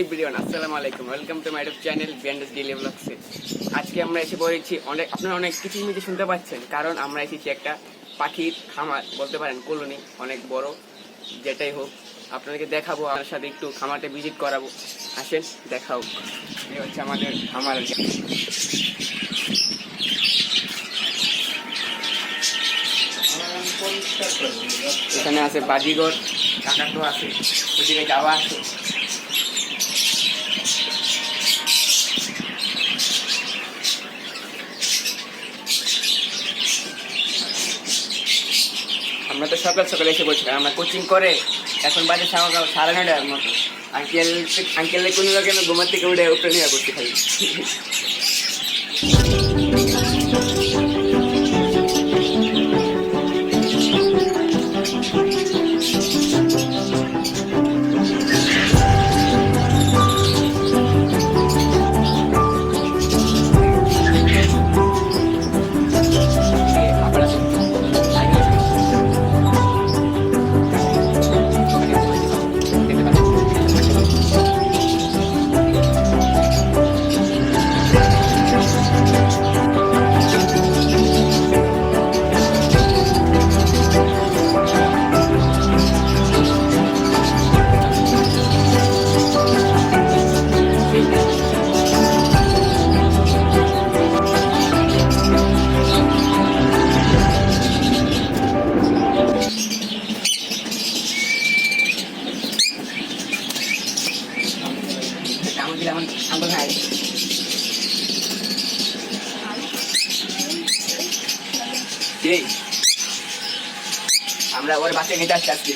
Everyone, আসসালামু আলাইকুম। Welcome to my YouTube channel বিয়ান্ডাস ডেইলি ব্লগসে। আজকে আমরা এসে পড়েছি আপনারা অনেক কিছুর মধ্যে শুনতে পাচ্ছেন, কারণ আমরা এসেছি একটা পাখির খামার বলতে পারেন, কলোনি, অনেক বড়। যেটাই হোক, আপনাদেরকে দেখাবো, আপনার সাথে একটু খামারটা ভিজিট করাবো। আসেন দেখাও। এই হচ্ছে আমাদের খামারের। এখানে আছে বাজিগর, কাকাতো আছে, ওদিকে যাওয়া আছে। আমরা তো সকাল সকাল এসে বলছিলাম, আমরা কোচিং করে এখন বাজে সকাল 9:30 মতো। আঙ্কেলের কোনো লোক আমি ঘুমার থেকে উঠে নিয়ে করতে খালি। আমরা ওর বাচ্চা নিতে আসছি।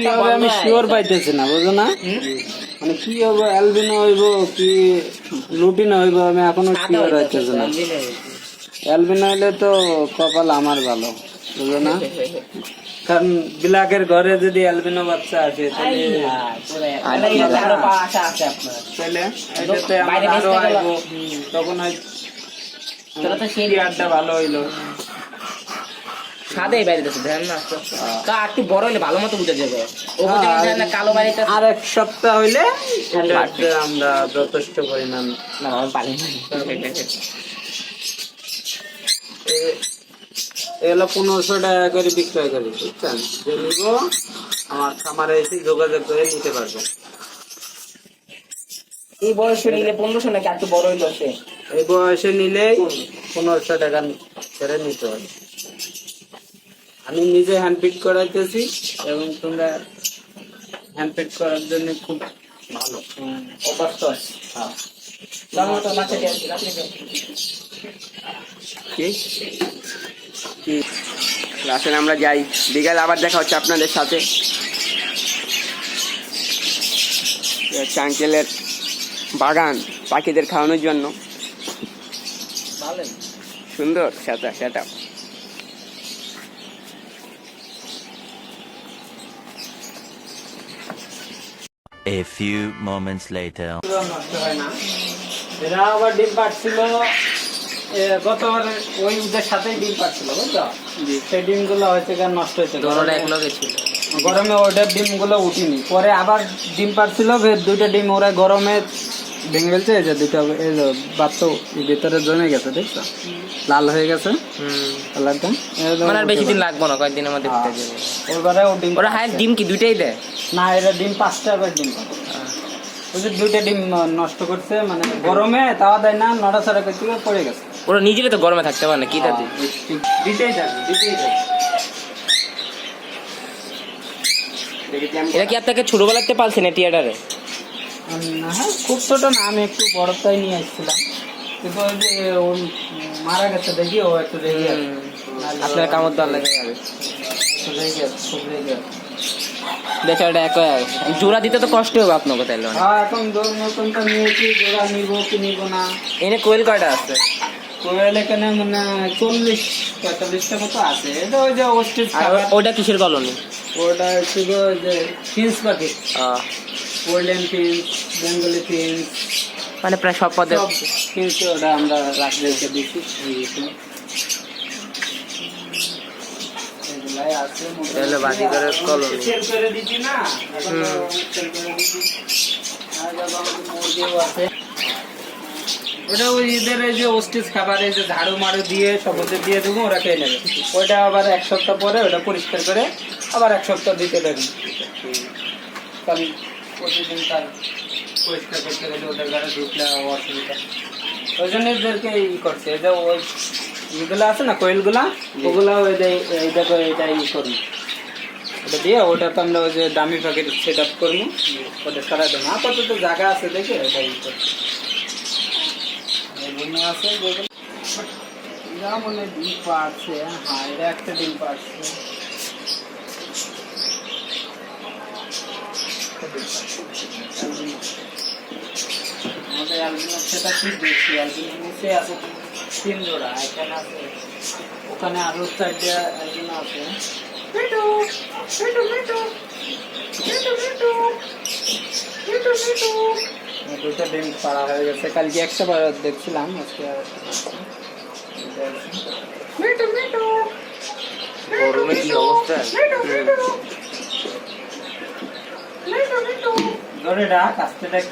কি হবে আমি শিওর পাইতেছি না, বুঝো না? মানে কি হবে, অ্যালবিনো হইব কি লুটিনো হইব, আমি এখনো শিওর হইতেছি না। অ্যালবিনো হইলে তো কপাল আমার ভালো, বুঝো না? কারণ ব্ল্যাকের ঘরে যদি অ্যালবিনো বাচ্চা আসে তাহলে এটাতে আমার আরো আইব, তখন আড্ডা ভালো হইলো। সাদে বাইরেতেছে ধ্যান না, তা একটু বড় হইলে ভালো মতো বুঝা যাবে। ও যেমন ধ্যান না কালো বাইরেতে আর এক সপ্তাহ হইলে আমরা যথেষ্ট পরিমাণ না পানি এগুলো 1500 টাকা করে বিক্রয় করি, বুঝছেন? যে নিব আমার খামারে এসে যোগাযোগ করে নিতে পারবো। এই বয়সে নিলে 1500 নাকি একটু বড় হইলো সে? এই বয়সে নিলে 1500 টাকা করে নিতে হবে। আমি নিজে হ্যান্ড ফিট করাইতেছি এবং তোমরা হ্যান্ড ফিট করার জন্য খুব ভালো অভ্যস্ত আছে। হ্যাঁ। তাহলে তো বাচ্চা দিয়ে রাখলে কি আসেন আমরা যাই, বিকালে আবার দেখা হচ্ছে আপনাদের সাথে। আঙ্কেলের বাগান পাখিদের খাওয়ানোর জন্য, ভালো। সুন্দর সেটা A few moments later. নষ্ট হয় না। এরা আবার ডিম পাড়ছিল গতবার ওই ওদের সাথেই ডিম পাড়ছিল, বুঝছো? সেই ডিমগুলো হয়েছে নষ্ট হয়েছে দোনোটা এক লগে ছিল। গরমে ওদের ডিমগুলো উঠিনি, পরে আবার ডিম পাড়ছিল, দুইটা ডিম ওরা গরমে ভেঙে ফেলছে। এই যে দুইটা বাচ্চা ভিতরে জমে গেছে, দেখছো লাল হয়ে গেছে কালারটা। মানে আর বেশি দিন লাগবে না, কয়েকদিনের মধ্যে ফুটে যাবে। ওইবারে ও ডিম ওরা হাই ডিম কি দুইটাই দেয়? না, এরা ডিম 5টা করে ডিম পারে। ওই যে দুইটা ডিম নষ্ট করছে, মানে গরমে তাওয়া দেয় না, নড়াচড়া করতে গিয়ে পড়ে গেছে। ওরা নিজেরা তো গরমে থাকতে পারে না, কি তাতে? দিতেই থাকবে। এরা কি আপনাকে ছোটবেলাতে পালছেন টিয়াটারে? হ্যাঁ, খুব ছোট না, আমি একটু বড়টাই নিয়ে আসছিলাম, কিন্তু ওই যে ও মারা গেছে দেখি ও একটু রেগে গেছে। আপনার কামড় দেওয়ার লাগে যাবে, খুব রেগে গেছে। বেচারাটা একই আর জোড়া দিতে তো কষ্ট হবে আপনাকে তাইলে অনেক। হ্যাঁ, এখন নতুনটা নিয়েছি, জোড়া নিব কি নিব না। এনে কোয়েল কয়টা আছে? কোয়েল এখানে মানে 40-45টা মতো আছে। এটা ওই যে ওস্টেজ আর ওইটা কিসের কলোনি? ওটা হচ্ছে যে ফিন্স পাখি, গোল্ডেন ফিন্স, বেঙ্গলি ফিন্স, মানে প্রায় সব পদে ফিন্স ওটা আমরা রেখে দিচ্ছি। তাহলে বাজিকারের কলোনি। সেল করে দিচ্ছি না, এখন তো সেল করে দিচ্ছি। আর মুরগিও আছে। ওটা ওই এদের এই যে ওস্টেজ খাবারে যে ঝাড়ু মাড়ু দিয়ে সবুজে দিয়ে দেবো, ওরা খেয়ে নেবে। ওইটা আবার 1 সপ্তাহ পরে ওটা পরিষ্কার করে আবার 1 সপ্তাহ দিতে দেবেন, কারণ প্রতিদিন তার পরিষ্কার করতে গেলে ওদের ঘরে ঢুকলে অসুবিধা। ওই জন্য এদেরকে ই করছে, এই যে ওই ইগুলো আছে না কোয়েলগুলা, ওগুলা ওই যে এই দেখো এটা ই করি, ওটা দিয়ে ওটা তো আমরা ওই যে দামি প্যাকেট সেট আপ করবো, ওটা সরাই দেবো। আপাতত জায়গা আছে দেখে ওটা ই করি। আছে যা মনে ডিম পাচ্ছে। হ্যাঁ, এটা একটা ডিম পাচ্ছে। আমাদের অ্যালবিনো সেটা ঠিক দেখছি, অ্যালবিনো নিচে আছে 3 জোড়া, এখানে আছে, ওখানে আরো 4টা অ্যালবিনো আছে। দুটো ডিম পাড়া হয়ে গেছে, কালকে একটা বার দেখছিলাম, আজকে গরমে কি অবস্থা। ধরে ডাক, আস্তে ডাক,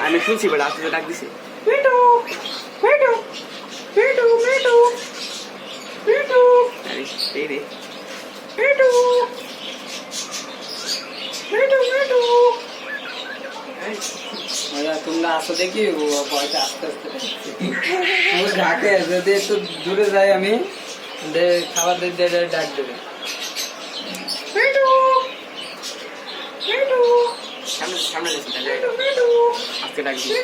আমি শুনছি বাট আসতে ডাক দিছে। আরে এই রে তোমরা আসো দেখি, ভয়টা আস্তে আস্তে ডাকে। যদি একটু দূরে যাই আমি, খাবার দিতে ডাক দেবে। সামনে সামনে আজকে ডাক দিছে।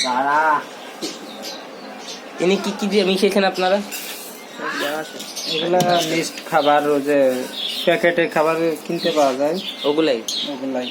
দাঁড়া ইনি কি কি দিয়ে মিশিয়েছেন আপনারা? এগুলা মিক্সড খাবার, ওই যে প্যাকেটে খাবার কিনতে পাওয়া যায় ওগুলাই। ওগুলাই।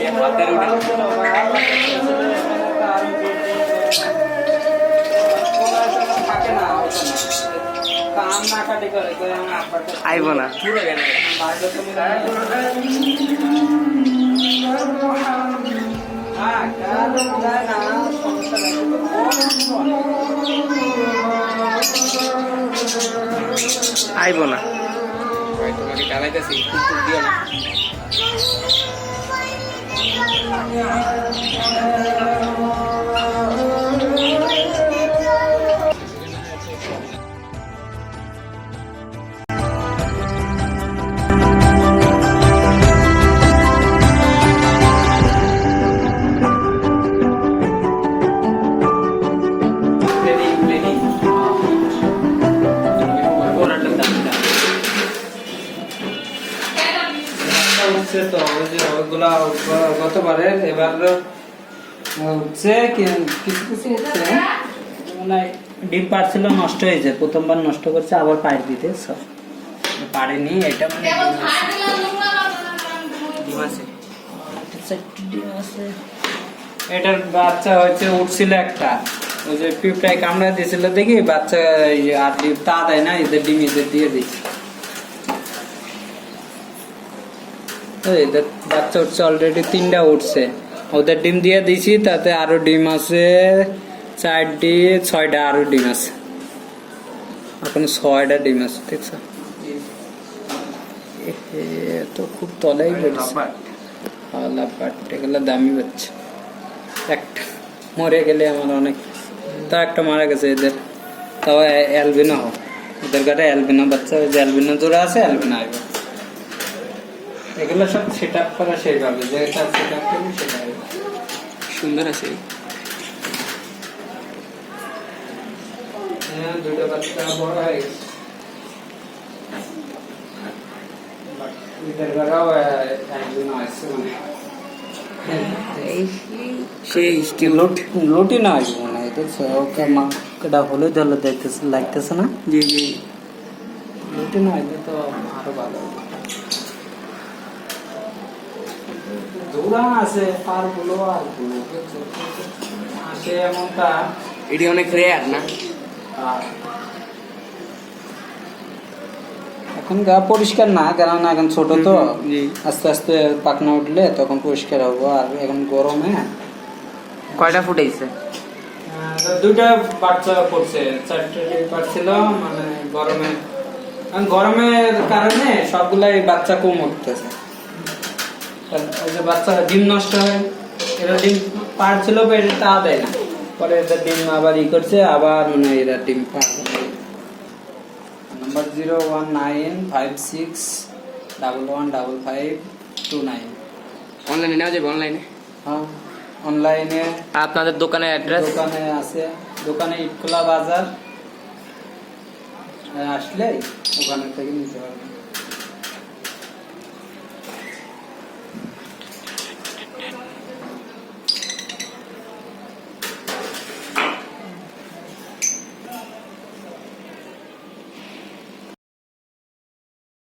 হাতের উঠে আইব না পুরো গেল আইব না তোমাকে চালাইতেছি কুকুর দিও না হচ্ছে তো ওই যে ওইগুলা গতবারের, এবার হচ্ছে কিছু কিছু হচ্ছে মানে ডিম পারছিল নষ্ট হয়েছে, প্রথমবার নষ্ট করছে আবার পাইপ দিতে সব পারেনি। এটা মানে ডিম আছে এটার বাচ্চা হচ্ছে উঠছিল একটা, ওই যে পিঁপড়ায় কামড়া দিয়েছিল দেখি বাচ্চা আর ডিম তা দেয় না, এদের ডিম এদের দিয়ে দিচ্ছে। এদের বাচ্চা উঠছে অলরেডি 3টা উঠছে, ওদের ডিম দিয়ে দিছি, তাতে আরো ডিম আছে 4টি 6টা আরো ডিম আছে, এখন 6টা ডিম আছে দেখছো। তো খুব তলাই পড়ছে, এগুলো দামি বাচ্চা। একটা মরে গেলে আমার অনেক, তা একটা মারা গেছে এদের, তাও অ্যালবিনো হোক, এদের গাড়ি অ্যালবিনো বাচ্চা, ওই যে অ্যালবিনো জোড়া আছে অ্যালবিনো আসবে। এগুলো সব সেট আপ করা সেইভাবে, যেটা সেট আপ করবি সেটা সুন্দর আছে দুটো বাচ্চা বড় হয়ে গেছে, এদের গাড়াও অ্যালবিনো আসছে মানে সেই লুটি না আসবে মানে দেখছো, ওকে মাটা হলুদ হলুদ লাগতেছে না, জি জি লুটি না আসলে তো আরো ভালো হবে। দৌড়া আছে পারগুলো আর আসে এমনটা, এটি অনেক রেয়ার না। আর এখন গা পরিষ্কার না, কারণ এখন ছোট তো, জি আস্তে আস্তে পাকনা উঠলে তখন পরিষ্কার হবো। আর এখন গরমে কয়টা ফুটাইছে? দুইটা বাচ্চা পড়ছে, 4টে ডিম পারছিল, মানে গরমের কারণে সবগুলাই বাচ্চা কম উঠতেছে। ওই যে বাচ্চা ডিম নষ্ট হয়, এরা ডিম পারছিল পেটে তা দেয় না, পরে এদের ডিম আবার করছে, আবার মানে এরা ডিম পার। নাম্বার 01956115529। অনলাইনে নেওয়া যাবে? অনলাইনে? হ্যাঁ অনলাইনে। আপনাদের দোকানের অ্যাড্রেস? দোকানে আছে, দোকানে ইটখোলা বাজার আসলে ওখানে থেকে নিতে পারবেন।